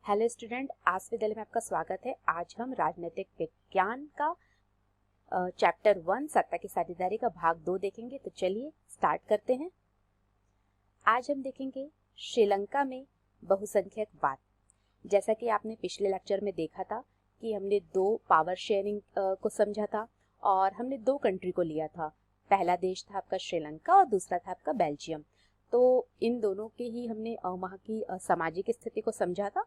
Hello student, आज विद्यालय में आपका स्वागत है। आज हम राजनीतिक विज्ञान का चैप्टर 1 सत्ता की साझेदारी का भाग 2 देखेंगे। तो चलिए स्टार्ट करते हैं। आज हम देखेंगे श्रीलंका में बहुसंख्यकवाद। जैसा कि आपने पिछले लेक्चर में देखा था कि हमने दो पावर शेयरिंग को समझा था और हमने दो कंट्री को लिया था। पहला देश था आपका श्रीलंका और दूसरा था आपका बेल्जियम। तो इन दोनों के ही हमने वहाँ की सामाजिक स्थिति को समझा था।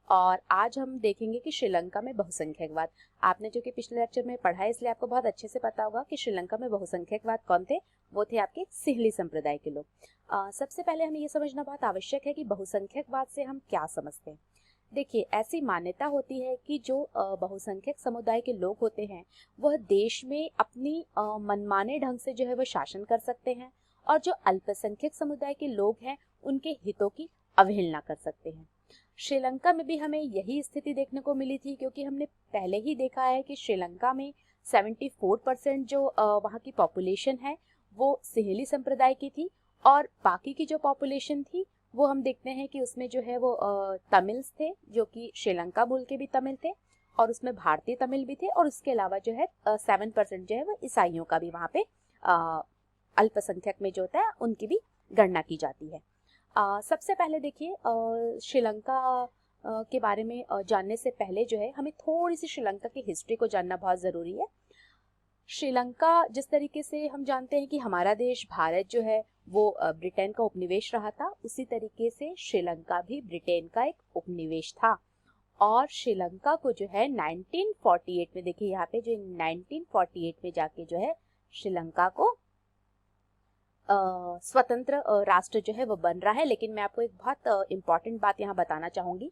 और आज हम देखेंगे कि श्रीलंका में बहुसंख्यकवाद। आपने जो कि पिछले लेक्चर में पढ़ा है, इसलिए आपको बहुत अच्छे से पता होगा कि श्रीलंका में बहुसंख्यकवाद कौन थे। वो थे आपके सिंहली संप्रदाय के लोग। सबसे पहले हमें ये समझना बहुत आवश्यक है कि बहुसंख्यकवाद से हम क्या समझते हैं। देखिए, ऐसी मान्यता होती है कि जो बहुसंख्यक समुदाय के लोग होते हैं वह देश में अपनी मनमाने ढंग से जो है वह शासन कर सकते हैं, और जो अल्पसंख्यक समुदाय के लोग हैं उनके हितों की अवहेलना कर सकते हैं। श्रीलंका में भी हमें यही स्थिति देखने को मिली थी, क्योंकि हमने पहले ही देखा है कि श्रीलंका में 74% जो वहाँ की पॉपुलेशन है वो सिंहली संप्रदाय की थी, और बाकी की जो पॉपुलेशन थी वो हम देखते हैं कि उसमें जो है वो तमिल्स थे, जो कि श्रीलंका मूल के भी तमिल थे, और उसमें भारतीय तमिल भी थे, और उसके अलावा जो है 7% जो है वो ईसाइयों का भी वहाँ पे अल्पसंख्यक में जो होता है उनकी भी गणना की जाती है। सबसे पहले देखिए, श्रीलंका के बारे में जानने से पहले जो है हमें थोड़ी सी श्रीलंका की हिस्ट्री को जानना बहुत ज़रूरी है। श्रीलंका, जिस तरीके से हम जानते हैं कि हमारा देश भारत जो है वो ब्रिटेन का उपनिवेश रहा था, उसी तरीके से श्रीलंका भी ब्रिटेन का एक उपनिवेश था। और श्रीलंका को जो है 1948 में, देखिए यहाँ पे जो 1948 में जाके जो है श्रीलंका को स्वतंत्र राष्ट्र जो है वो बन रहा है। लेकिन मैं आपको एक बहुत इम्पॉर्टेंट बात यहाँ बताना चाहूँगी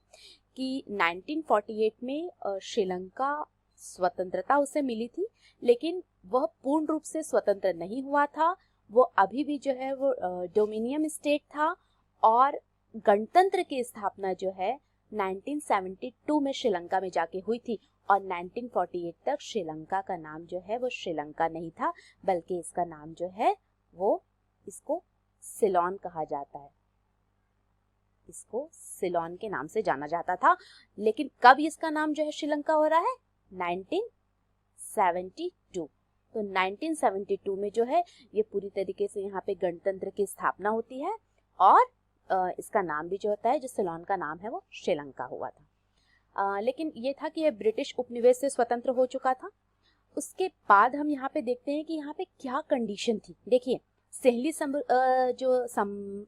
कि 1948 में श्रीलंका स्वतंत्रता उसे मिली थी, लेकिन वह पूर्ण रूप से स्वतंत्र नहीं हुआ था। वो अभी भी जो है वो डोमिनियन स्टेट था, और गणतंत्र की स्थापना जो है 1972 में श्रीलंका में जाके हुई थी। और 1948 तक श्रीलंका का नाम जो है वो श्रीलंका नहीं था, बल्कि इसका नाम जो है वो, इसको सिलोन कहा जाता है। इसको सिलोन के नाम से जाना जाता था। लेकिन कब इसका नाम जो है श्रीलंका हो रहा है? 1972। तो 1972 में जो है ये पूरी तरीके से यहाँ पे गणतंत्र की स्थापना होती है, और इसका नाम भी जो होता है, जो सिलोन का नाम है वो श्रीलंका हुआ था। लेकिन ये था कि ये ब्रिटिश उपनिवेश से स्वतंत्र हो चुका था। उसके बाद हम यहाँ पे देखते हैं कि यहाँ पे क्या कंडीशन थी। देखिए, सिंहली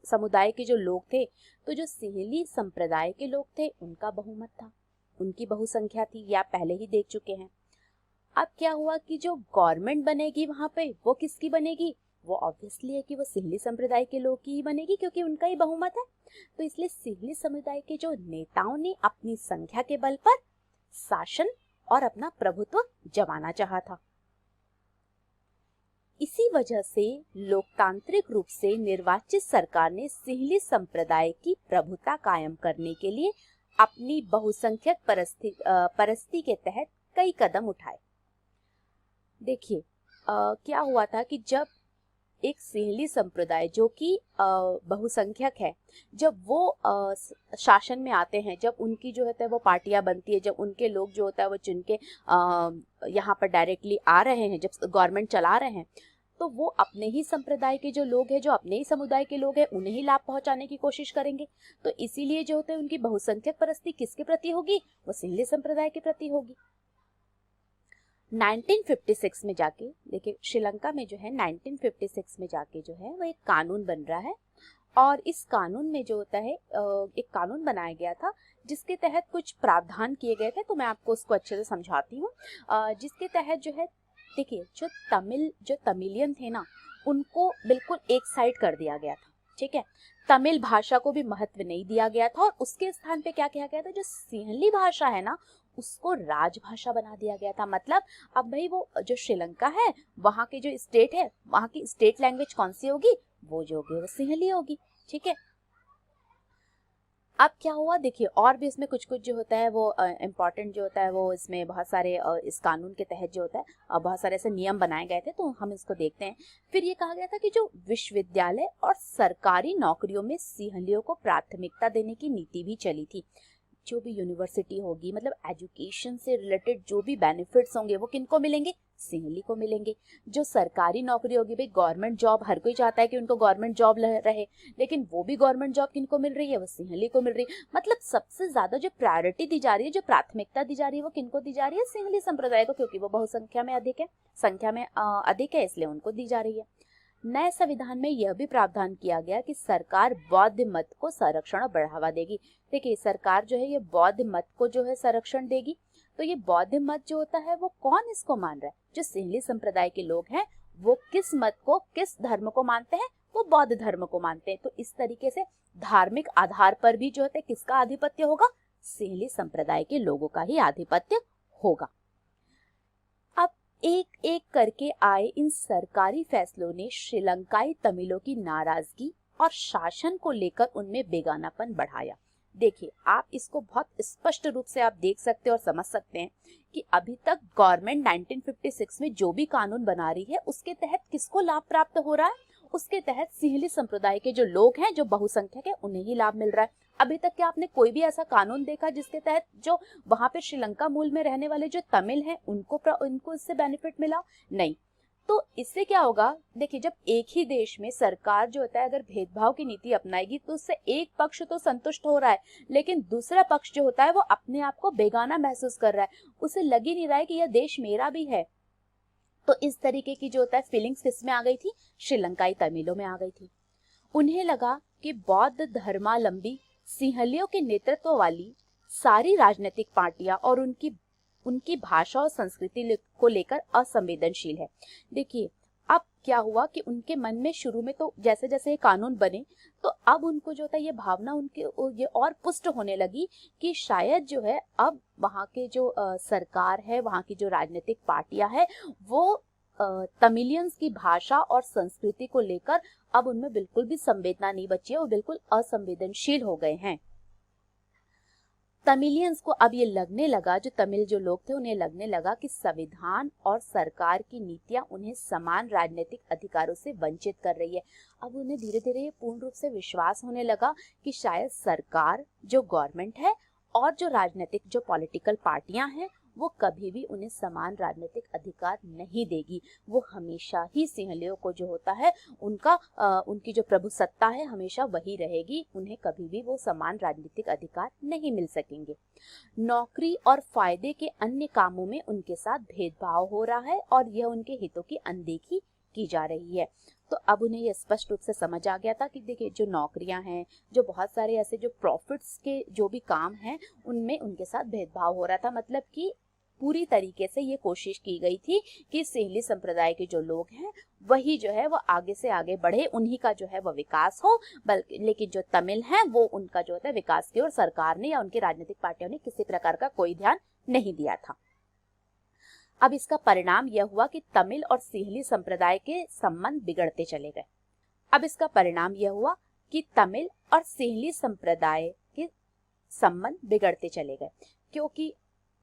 समुदाय के जो लोग थे, तो जो सिंहली संप्रदाय के लोग थे उनका बहुमत था, उनकी बहुसंख्या थी, या पहले ही देख चुके हैं। अब क्या हुआ कि जो गवर्नमेंट बनेगी वहां पे, वो किसकी बनेगी? वो ऑब्वियसली है कि वो सिंहली संप्रदाय के लोग की ही बनेगी, क्योंकि उनका ही बहुमत है। तो इसलिए सिंहली समुदाय के जो नेताओं ने अपनी संख्या के बल पर शासन और अपना प्रभुत्व जमाना चाहा था। इसी वजह से लोकतांत्रिक रूप से निर्वाचित सरकार ने सिंहली संप्रदाय की प्रभुता कायम करने के लिए अपनी बहुसंख्यक परस्ती के तहत कई कदम उठाए। देखिए, क्या हुआ था कि जब एक सिंहली संप्रदाय जो कि बहुसंख्यक है, जब वो शासन में आते हैं, जब उनकी जो होता है वो पार्टियां बनती है, जब उनके लोग जो होता है वो चुन के यहाँ पर डायरेक्टली आ रहे हैं, जब गवर्नमेंट चला रहे हैं, तो वो अपने ही संप्रदाय के जो लोग हैं, जो अपने ही समुदाय के लोग हैं, उन्हें ही लाभ पहुंचाने की कोशिश करेंगे। तो इसीलिए जो होते हैं उनकी बहुसंख्यक परस्ती किसके प्रति होगी? वो सिंहली संप्रदाय के प्रति होगी। 1956 में जाके देखिए, श्रीलंका में जो है 1956 में जाके जो है वो एक कानून बन रहा है, और इस कानून में जो होता है एक कानून बनाया गया था जिसके तहत कुछ प्रावधान किए गए थे। तो मैं आपको उसको अच्छे से समझाती हूँ। जिसके तहत जो है, देखिए, जो तमिलियन थे ना, उनको बिल्कुल एक साइड कर दिया गया था। ठीक है, तमिल भाषा को भी महत्व नहीं दिया गया था, और उसके स्थान पे क्या किया गया था, जो सिंहली भाषा है ना, उसको राजभाषा बना दिया गया था। मतलब अब भाई वो जो श्रीलंका है, वहाँ के जो स्टेट है, वहाँ की स्टेट लैंग्वेज कौन सी होगी? वो जो होगी वो सिंहली होगी। ठीक है, अब क्या हुआ, देखिए, और भी इसमें कुछ कुछ जो होता है वो इम्पॉर्टेंट जो होता है, वो इसमें बहुत सारे इस कानून के तहत जो होता है बहुत सारे ऐसे नियम बनाए गए थे। तो हम इसको देखते हैं। फिर ये कहा गया था कि जो विश्वविद्यालय और सरकारी नौकरियों में सिंहलियों को प्राथमिकता देने की नीति भी चली थी। जो भी यूनिवर्सिटी होगी, मतलब एजुकेशन से रिलेटेड जो भी बेनिफिट्स होंगे वो किनको मिलेंगे, सिंहली को मिलेंगे। जो सरकारी नौकरी होगी, भाई गवर्नमेंट जॉब हर कोई चाहता है कि उनको गवर्नमेंट जॉब रहे, लेकिन वो भी गवर्नमेंट जॉब किनको मिल रही है, वो सिंहली को मिल रही है। मतलब सबसे ज्यादा जो प्रायोरिटी दी जा रही है, जो प्राथमिकता दी जा रही है, वो किनको दी जा रही है, सिंहली संप्रदाय को, क्योंकि वो बहुसंख्या में अधिक है, संख्या में अधिक है, इसलिए उनको दी जा रही है। नए संविधान में यह भी प्रावधान किया गया कि सरकार बौद्ध मत को संरक्षण और बढ़ावा देगी। देखिए सरकार जो है ये बौद्ध मत को जो है संरक्षण देगी। तो ये बौद्ध मत जो होता है वो कौन इसको मान रहा है, जो सिंहली संप्रदाय के लोग हैं वो किस मत को, किस धर्म को मानते हैं, वो बौद्ध धर्म को मानते हैं। तो इस तरीके से धार्मिक आधार पर भी जो है किसका आधिपत्य होगा, सिंहली संप्रदाय के लोगों का ही आधिपत्य होगा। अब एक एक करके आए इन सरकारी फैसलों ने श्रीलंकाई तमिलों की नाराजगी और शासन को लेकर उनमें बेगानापन बढ़ाया। देखिए आप इसको बहुत स्पष्ट रूप से आप देख सकते हैं और समझ सकते हैं कि अभी तक गवर्नमेंट 1956 में जो भी कानून बना रही है उसके तहत किसको लाभ प्राप्त हो रहा है, उसके तहत सिंहली संप्रदाय के जो लोग हैं, जो बहुसंख्यक है, उन्हें ही लाभ मिल रहा है। अभी तक क्या आपने कोई भी ऐसा कानून देखा जिसके तहत जो वहां पे श्रीलंका मूल में रहने वाले जो तमिल हैं उनको इससे बेनिफिट मिला? नहीं। तो इससे क्या होगा, देखिए जब एक ही देश में सरकार जो होता है अगर भेदभाव की नीति अपनाएगी तो उससे एक पक्ष तो संतुष्ट हो रहा है, लेकिन दूसरा पक्ष जो होता है वो अपने आप को बेगाना महसूस कर रहा है, उसे लग ही नहीं रहा है कि यह देश मेरा भी है। तो इस तरीके की जो होता है फीलिंग्स किस में आ गई थी, श्रीलंकाई तमिलों में आ गई थी। उन्हें लगा कि बौद्ध धर्मावलंबी सिंहलियों के नेतृत्व वाली सारी राजनीतिक पार्टियां और उनकी भाषा और संस्कृति को लेकर असंवेदनशील है। देखिए अब क्या हुआ कि उनके मन में शुरू में तो जैसे जैसे ये कानून बने तो अब उनको जो होता है ये भावना उनके ये और पुष्ट होने लगी कि शायद जो है अब वहाँ के जो सरकार है, वहाँ की जो राजनीतिक पार्टियां है वो तमिलियंस की भाषा और संस्कृति को लेकर अब उनमें बिल्कुल भी संवेदना नहीं बची है, वो बिल्कुल असंवेदनशील हो गए हैं। तमिलियंस को अब ये लगने लगा, जो तमिल जो लोग थे उन्हें लगने लगा कि संविधान और सरकार की नीतियां उन्हें समान राजनीतिक अधिकारों से वंचित कर रही है। अब उन्हें धीरे धीरे ये पूर्ण रूप से विश्वास होने लगा कि शायद सरकार जो गवर्नमेंट है और जो राजनीतिक जो पॉलिटिकल पार्टियां हैं वो कभी भी उन्हें समान राजनीतिक अधिकार नहीं देगी। वो हमेशा ही सिंहलियों को जो होता है उनकी जो प्रभुसत्ता है हमेशा वही रहेगी, उन्हें कभी भी वो समान राजनीतिक अधिकार नहीं मिल सकेंगे। नौकरी और फायदे के अन्य कामों में उनके साथ भेदभाव हो रहा है और यह उनके हितों की अनदेखी की जा रही है। तो अब उन्हें यह स्पष्ट रूप से समझ आ गया था कि देखिए जो नौकरियां हैं, जो बहुत सारे ऐसे जो प्रॉफिट्स के जो भी काम हैं उनमें उनके साथ भेदभाव हो रहा था। मतलब कि पूरी तरीके से ये कोशिश की गई थी कि सिंहली संप्रदाय के जो लोग हैं वही जो है वो आगे से आगे बढ़े, उन्हीं का जो है वो विकास हो, बल्कि लेकिन जो तमिल हैं वो उनका जो होता है विकास की ओर सरकार ने या उनकी राजनीतिक पार्टियों ने किसी प्रकार का कोई ध्यान नहीं दिया था। अब इसका परिणाम यह हुआ कि तमिल और सिंहली संप्रदाय के संबंध बिगड़ते चले गए। अब इसका परिणाम यह हुआ कि तमिल और सिंहली संप्रदाय के संबंध बिगड़ते चले गए, क्योंकि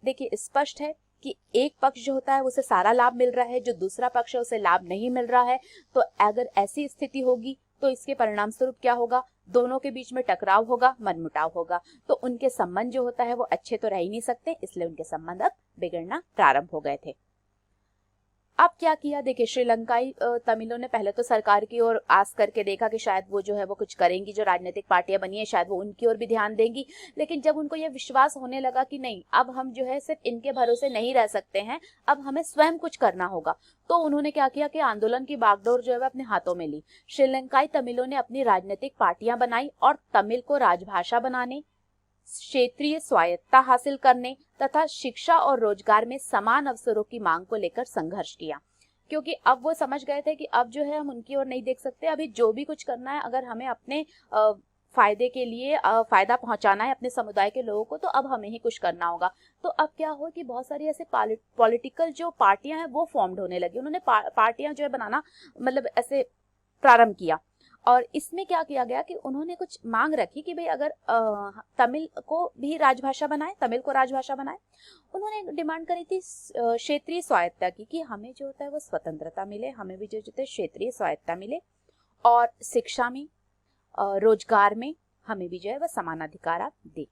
देखिए स्पष्ट है कि एक पक्ष जो होता है उसे सारा लाभ मिल रहा है, जो दूसरा पक्ष है उसे लाभ नहीं मिल रहा है। तो अगर ऐसी स्थिति होगी तो इसके परिणाम स्वरूप क्या होगा, दोनों के बीच में टकराव होगा, मनमुटाव होगा। तो उनके संबंध जो होता है वो अच्छे तो रह ही नहीं सकते, इसलिए उनके संबंध अब बिगड़ना प्रारंभ हो गए थे। अब क्या किया, देखिए श्रीलंकाई तमिलों ने पहले तो सरकार की ओर आस करके देखा कि शायद वो जो है वो कुछ करेंगी, जो राजनीतिक पार्टियां बनी है शायद वो उनकी ओर भी ध्यान देंगी। लेकिन जब उनको ये विश्वास होने लगा कि नहीं, अब हम जो है सिर्फ इनके भरोसे नहीं रह सकते हैं, अब हमें स्वयं कुछ करना होगा, तो उन्होंने क्या किया कि आंदोलन की बागडोर जो है वो अपने हाथों में ली। श्रीलंकाई तमिलों ने अपनी राजनीतिक पार्टियां बनाई और तमिल को राजभाषा बनाने, क्षेत्रीय स्वायत्तता हासिल करने तथा शिक्षा और रोजगार में समान अवसरों की मांग को लेकर संघर्ष किया। क्योंकि अब वो समझ गए थे कि अब जो है हम उनकी ओर नहीं देख सकते, अभी जो भी कुछ करना है, अगर हमें अपने फायदे के लिए फायदा पहुंचाना है अपने समुदाय के लोगों को, तो अब हमें ही कुछ करना होगा। तो अब क्या हो कि बहुत सारी ऐसे पॉलिटिकल जो पार्टियां हैं वो फॉर्म्ड होने लगी। उन्होंने पार्टियां जो है बनाना मतलब ऐसे प्रारंभ किया। और इसमें क्या किया गया कि उन्होंने कुछ मांग रखी कि भाई अगर तमिल को भी राजभाषा बनाए, तमिल को राजभाषा बनाए। उन्होंने डिमांड करी थी क्षेत्रीय स्वायत्तता की, कि हमें जो होता है वो स्वतंत्रता मिले, हमें भी जो होता है क्षेत्रीय स्वायत्तता मिले, और शिक्षा में रोजगार में हमें भी जो है वह समान अधिकार आप दे।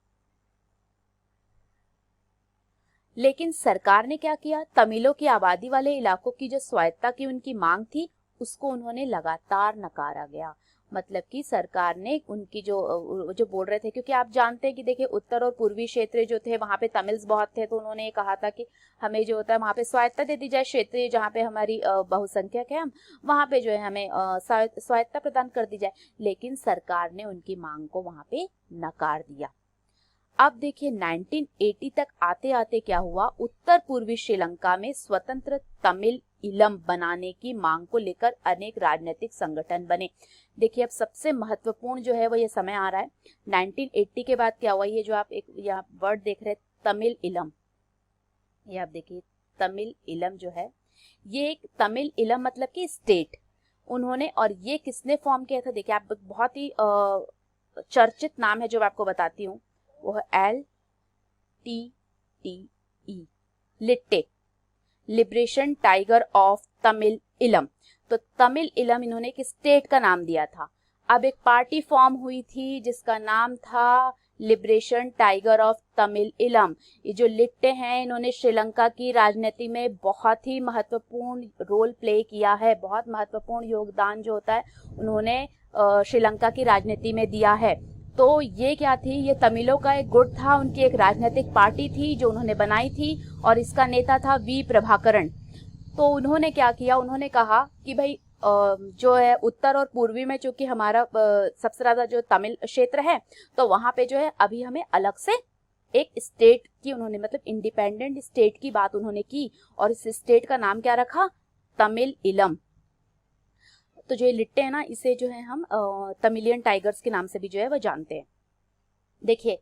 लेकिन सरकार ने क्या किया, तमिलों की आबादी वाले इलाकों की जो स्वायत्तता की उनकी मांग थी उसको उन्होंने लगातार नकारा गया। मतलब कि सरकार ने उनकी जो बोल रहे थे, क्योंकि आप जानते हैं कि देखिए उत्तर और पूर्वी क्षेत्र जो थे वहाँ पे तमिल्स बहुत थे, तो उन्होंने ये कहा था कि हमें जो होता है वहाँ पे स्वायत्तता दे दी जाए, क्षेत्रीय जहाँ पे हमारी बहुसंख्यक है हम वहाँ पे जो है हमें स्वायत्तता प्रदान कर दी जाए। लेकिन सरकार ने उनकी मांग को वहाँ पे नकार दिया। अब देखिए 1980 तक आते आते क्या हुआ, उत्तर पूर्वी श्रीलंका में स्वतंत्र तमिल इलम बनाने की मांग को लेकर अनेक राजनीतिक संगठन बने। देखिए अब सबसे महत्वपूर्ण जो है वो ये समय आ रहा है 1980 के बाद क्या हुआ, ये जो आप एक यहाँ वर्ड देख रहे हैं तमिल इलम, ये आप देखिए तमिल इलम जो है ये एक तमिल इलम मतलब कि स्टेट उन्होंने, और ये किसने फॉर्म किया था, देखिए आप बहुत ही चर्चित नाम है जो मैं आपको बताती हूँ, वो है LTTE, LTTE, liberation tiger of Tamil इलम। तो तमिल इलम इन्होंने एक स्टेट का नाम दिया था। अब एक पार्टी फॉर्म हुई थी जिसका नाम था लिबरेशन टाइगर ऑफ तमिल इलम। ये जो लिट्टे हैं इन्होंने श्रीलंका की राजनीति में बहुत ही महत्वपूर्ण रोल प्ले किया है, बहुत महत्वपूर्ण योगदान जो होता है उन्होंने श्रीलंका की राजनीति में दिया है। तो ये क्या थी, ये तमिलों का एक गुट था, उनकी एक राजनीतिक पार्टी थी जो उन्होंने बनाई थी और इसका नेता था वी प्रभाकरण। तो उन्होंने क्या किया, उन्होंने कहा कि भाई जो है उत्तर और पूर्वी में चूंकि हमारा सबसे ज्यादा जो तमिल क्षेत्र है तो वहां पे जो है अभी हमें अलग से एक स्टेट की उन्होंने मतलब इंडिपेंडेंट स्टेट की बात उन्होंने की और इस स्टेट का नाम क्या रखा, तमिल इलम। तो जो ये लिट्टे है ना इसे जो है हम तमिलियन टाइगर्स के नाम से भी जो है वो जानते हैं। देखिए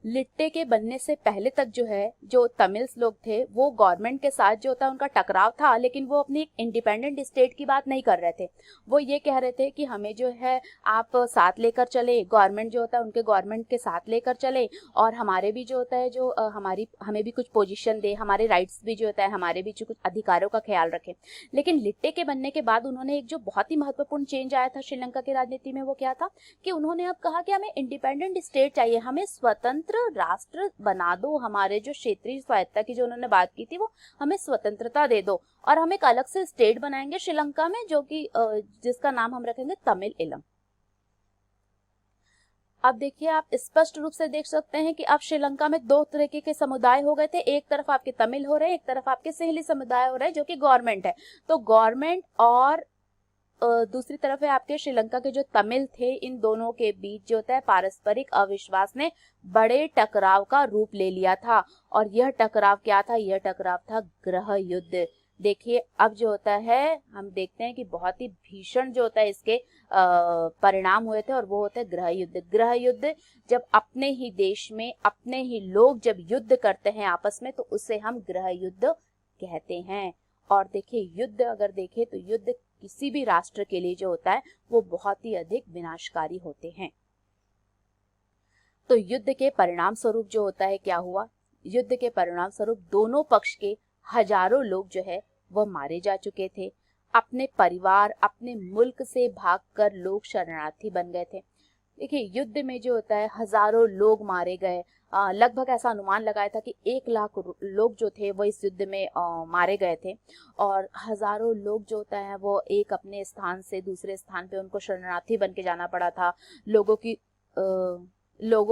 लिट्टे के बनने से पहले तक जो है जो तमिल्स लोग थे वो गवर्नमेंट के साथ जो होता है उनका टकराव था, लेकिन वो अपनी एक इंडिपेंडेंट स्टेट की बात नहीं कर रहे थे। वो ये कह रहे थे कि हमें जो है आप साथ लेकर चले, गवर्नमेंट जो होता है उनके गवर्नमेंट के साथ लेकर चले और हमारे भी जो होता है जो हमें भी कुछ पोजीशन दे, हमारे राइट्स भी जो होता है हमारे भी जो कुछ अधिकारों का ख्याल रखे। लेकिन लिट्टे के बनने के बाद उन्होंने एक जो बहुत ही महत्वपूर्ण चेंज आया था श्रीलंका की राजनीति में, वो क्या था कि उन्होंने अब कहा कि हमें इंडिपेंडेंट स्टेट चाहिए, हमें स्वतंत्र राष्ट्र बना दो, हमारे जो क्षेत्रीय स्वायत्तता की जो उन्होंने बात की थी वो हमें स्वतंत्रता दे दो और हम एक अलग से स्टेट बनाएंगे श्रीलंका में जो कि जिसका नाम हम रखेंगे तमिल इलम। अब देखिए आप स्पष्ट रूप से देख सकते हैं कि अब श्रीलंका में दो तरीके के समुदाय हो गए थे, एक तरफ आपके तमिल हो रहे हैं, एक तरफ आपके सहेली समुदाय हो रहे हैं जो कि गवर्नमेंट है। तो गवर्नमेंट और दूसरी तरफ है आपके श्रीलंका के जो तमिल थे, इन दोनों के बीच जो होता है पारस्परिक अविश्वास ने बड़े टकराव का रूप ले लिया था। और यह टकराव क्या था, यह टकराव था गृह युद्ध। देखिए अब जो होता है हम देखते हैं कि बहुत ही भीषण जो होता है इसके परिणाम हुए थे और वो होता है गृह युद्ध। गृह युद्ध जब अपने ही देश में अपने ही लोग जब युद्ध करते हैं आपस में तो उसे हम गृह युद्ध कहते हैं। और देखिए युद्ध अगर देखें तो युद्ध किसी भी राष्ट्र के लिए जो होता है वो बहुत ही अधिक विनाशकारी होते हैं। तो युद्ध के परिणाम स्वरूप जो होता है क्या हुआ, युद्ध के परिणाम स्वरूप दोनों पक्ष के हजारों लोग जो है वह मारे जा चुके थे। अपने परिवार अपने मुल्क से भागकर लोग शरणार्थी बन गए थे। देखिए युद्ध में जो होता है हजारों लोग मारे गए, लगभग ऐसा अनुमान लगाया था कि 1 लाख लोग जो थे वो इस युद्ध में मारे गए थे और हजारों लोग जो होता है वो एक अपने स्थान से दूसरे स्थान पे उनको शरणार्थी बन के जाना पड़ा था। लोगों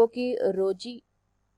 की रोजी,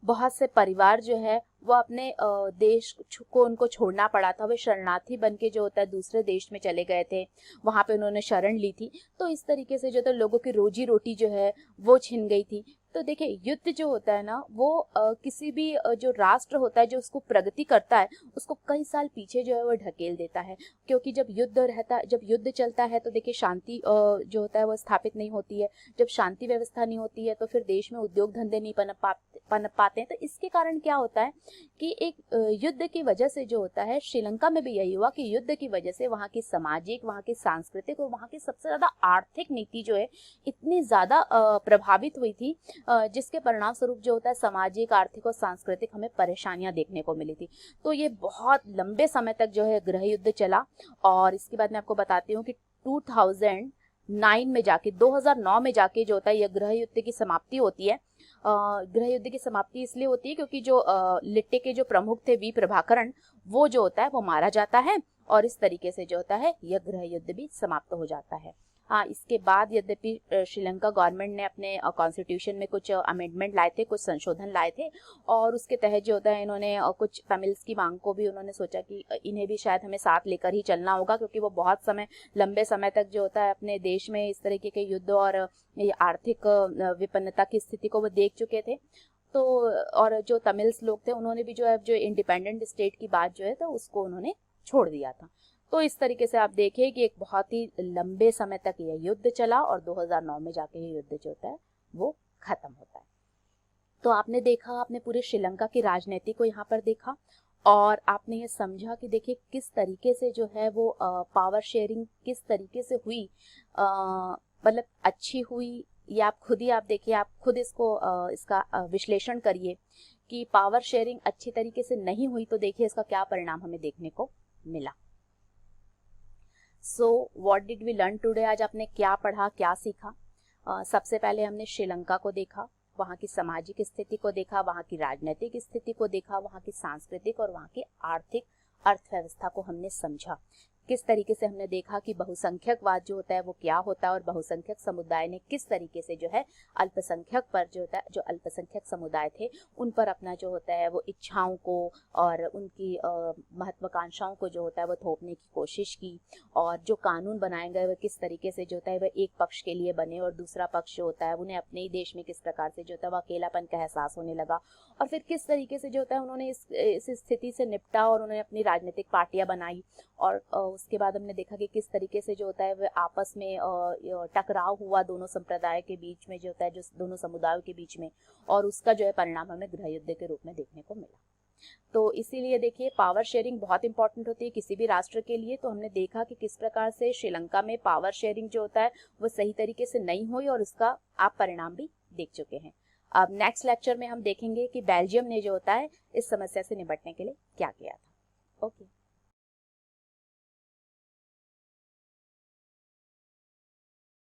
बहुत से परिवार जो है वो अपने देश को उनको छोड़ना पड़ा था, वे शरणार्थी बन के जो होता है दूसरे देश में चले गए थे, वहां पे उन्होंने शरण ली थी। तो इस तरीके से जो तो लोगों की रोजी रोटी जो है वो छिन गई थी। तो देखिए युद्ध जो होता है ना वो किसी भी जो राष्ट्र होता है जो उसको प्रगति करता है उसको कई साल पीछे जो है वो ढकेल देता है, क्योंकि जब युद्ध चलता है तो देखिए शांति जो होता है वो स्थापित नहीं होती है। जब शांति व्यवस्था नहीं होती है तो फिर देश में उद्योग धंधे नहीं पनप पाते हैं। तो इसके कारण क्या होता है कि एक युद्ध की वजह से जो होता है श्रीलंका में भी यही हुआ कि युद्ध की वजह से वहाँ की सामाजिक, वहाँ की सांस्कृतिक और वहाँ की सबसे ज्यादा आर्थिक नीति जो है इतनी ज्यादा प्रभावित हुई थी, जिसके परिणाम स्वरूप जो होता है सामाजिक, आर्थिक और सांस्कृतिक हमें परेशानियां देखने को मिली थी। तो ये बहुत लंबे समय तक जो है गृह युद्ध चला और इसके बाद मैं आपको बताती हूँ कि 2009 में जाके 2009 में जाके जो होता है यह गृह युद्ध की समाप्ति होती है। गृह युद्ध की समाप्ति इसलिए होती है क्योंकि जो लिट्टे के जो प्रमुख थे वी प्रभाकरण, वो जो होता है वो मारा जाता है और इस तरीके से जो होता है यह गृह युद्ध भी समाप्त हो जाता है। हाँ, इसके बाद यद्यपि श्रीलंका गवर्नमेंट ने अपने कॉन्स्टिट्यूशन में कुछ अमेंडमेंट लाए थे, कुछ संशोधन लाए थे और उसके तहत जो होता है इन्होंने कुछ तमिल्स की मांग को भी उन्होंने सोचा कि इन्हें भी शायद हमें साथ लेकर ही चलना होगा, क्योंकि वो बहुत समय लंबे समय तक जो होता है अपने देश में इस तरीके के युद्ध और ये आर्थिक विपन्नता की स्थिति को वो देख चुके थे। तो और जो तमिल्स लोग थे उन्होंने भी जो है जो इंडिपेंडेंट स्टेट की बात जो है तो उसको उन्होंने छोड़ दिया था। तो इस तरीके से आप देखिए कि एक बहुत ही लंबे समय तक यह युद्ध चला और 2009 में जाके ये युद्ध जो होता है वो खत्म होता है। तो आपने देखा, आपने पूरे श्रीलंका की राजनीति को यहाँ पर देखा और आपने ये समझा कि देखिए किस तरीके से जो है वो पावर शेयरिंग किस तरीके से हुई, मतलब अच्छी हुई या आप खुद ही आप देखिए, आप खुद इसका विश्लेषण करिए कि पावर शेयरिंग अच्छी तरीके से नहीं हुई तो देखिए इसका क्या परिणाम हमें देखने को मिला। So what did we learn today, आज आपने क्या पढ़ा, क्या सीखा? सबसे पहले हमने श्रीलंका को देखा, वहाँ की सामाजिक स्थिति को देखा, वहाँ की राजनीतिक स्थिति को देखा, वहाँ की सांस्कृतिक और वहाँ की आर्थिक अर्थव्यवस्था को हमने समझा। किस तरीके से हमने देखा कि बहुसंख्यकवाद जो होता है वो क्या होता है और बहुसंख्यक समुदाय ने किस तरीके से जो है अल्पसंख्यक पर जो होता है, जो अल्पसंख्यक समुदाय थे उन पर अपना जो होता है वो इच्छाओं को और उनकी महत्वाकांक्षाओं को जो होता है वो थोपने की कोशिश की। और जो कानून बनाए गए वो किस तरीके से जो होता है वह एक पक्ष के लिए बने और दूसरा पक्ष जो होता है उन्हें अपने ही देश में किस प्रकार से जो होता है वह अकेलापन का एहसास होने लगा। और फिर किस तरीके से जो होता है उन्होंने इस स्थिति से निपटा और उन्होंने अपनी राजनीतिक पार्टियां बनाई। और उसके बाद हमने देखा कि किस तरीके से जो होता है वह आपस में टकराव हुआ दोनों संप्रदाय के बीच में जो होता है, जो दोनों समुदायों के बीच में, और उसका जो है परिणाम हमें गृह युद्ध के रूप में देखने को मिला। तो इसीलिए देखिए पावर शेयरिंग बहुत इंपॉर्टेंट होती है किसी भी राष्ट्र के लिए। तो हमने देखा कि किस प्रकार से श्रीलंका में पावर शेयरिंग जो होता है वो सही तरीके से नहीं हुई और उसका आप परिणाम भी देख चुके हैं। अब नेक्स्ट लेक्चर में हम देखेंगे कि बेल्जियम ने जो होता है इस समस्या से निपटने के लिए क्या किया था। ओके।